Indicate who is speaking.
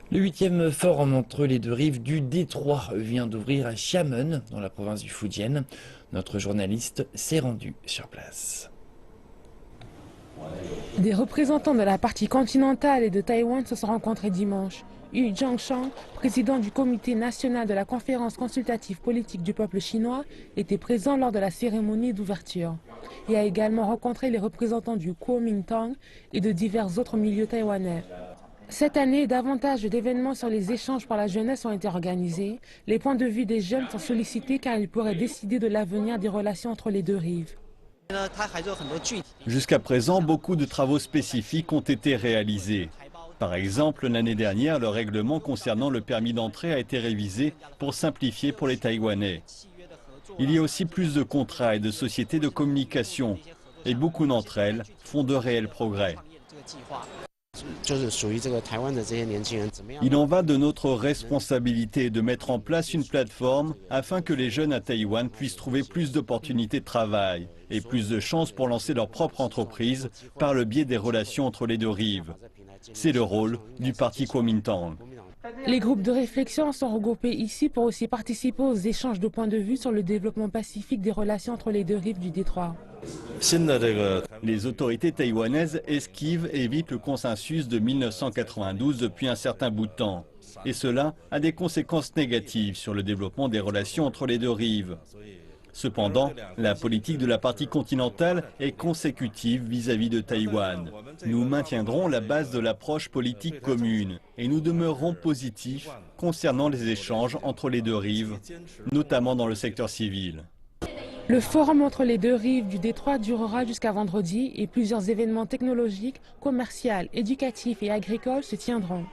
Speaker 1: Le 8e forum entre les deux rives du détroit vient d'ouvrir à Xiamen, dans la province du Fujian. Notre journaliste s'est rendu sur place.
Speaker 2: Des représentants de la partie continentale et de Taïwan se sont rencontrés dimanche. Yu Zhangshang, président du comité national de la conférence consultative politique du peuple chinois, était présent lors de la cérémonie d'ouverture. Il a également rencontré les représentants du Kuomintang et de divers autres milieux taïwanais. Cette année, davantage d'événements sur les échanges par la jeunesse ont été organisés. Les points de vue des jeunes sont sollicités car ils pourraient décider de l'avenir des relations entre les deux rives.
Speaker 3: Jusqu'à présent, beaucoup de travaux spécifiques ont été réalisés. Par exemple, l'année dernière, le règlement concernant le permis d'entrée a été révisé pour simplifier pour les Taïwanais. Il y a aussi plus de contrats et de sociétés de communication, et beaucoup d'entre elles font de réels progrès. Il en va de notre responsabilité de mettre en place une plateforme afin que les jeunes à Taïwan puissent trouver plus d'opportunités de travail et plus de chances pour lancer leur propre entreprise par le biais des relations entre les deux rives. C'est le rôle du parti Kuomintang.
Speaker 2: Les groupes de réflexion sont regroupés ici pour aussi participer aux échanges de points de vue sur le développement pacifique des relations entre les deux rives du détroit.
Speaker 3: Les autorités taïwanaises esquivent et évitent le consensus de 1992 depuis un certain bout de temps. Et cela a des conséquences négatives sur le développement des relations entre les deux rives. Cependant, la politique de la partie continentale est consécutive vis-à-vis de Taïwan. Nous maintiendrons la base de l'approche politique commune et nous demeurerons positifs concernant les échanges entre les deux rives, notamment dans le secteur civil.
Speaker 2: Le forum entre les deux rives du détroit durera jusqu'à vendredi et plusieurs événements technologiques, commerciaux, éducatifs et agricoles se tiendront.